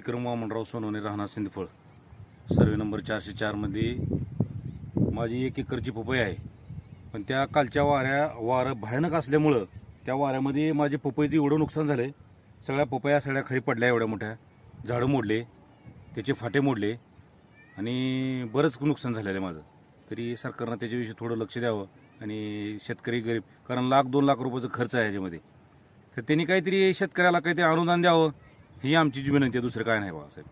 विक्रम वामनराव सोनवणे, राहणार सिंदफळ, survey number 404 माझी 1 एकरची पपई आहे. पण त्या कालच्या वारं भयानक असल्यामुळं त्या वाऱ्यामध्ये माझे पपईचं एवढं नुकसान झालं. सगळ्या पपया खाली पडल्या, एवढ्या मोठ्या झाडं मोडले, त्याचे फाटे मोडले आणि बरंच नुकसान झालेलं आहे माझं. तरी सरकारनं त्याच्याविषयी थोडं लक्ष द्यावं आणि शेतकरी गरीब, कारण 1-2 लाख रुपयाचा खर्च आहे याच्यामध्ये, तर त्यांनी काहीतरी शेतकऱ्याला काहीतरी अनुदान द्यावं, ही आमची विनंती आहे. दुसरं काय नाही बाबासाहेब.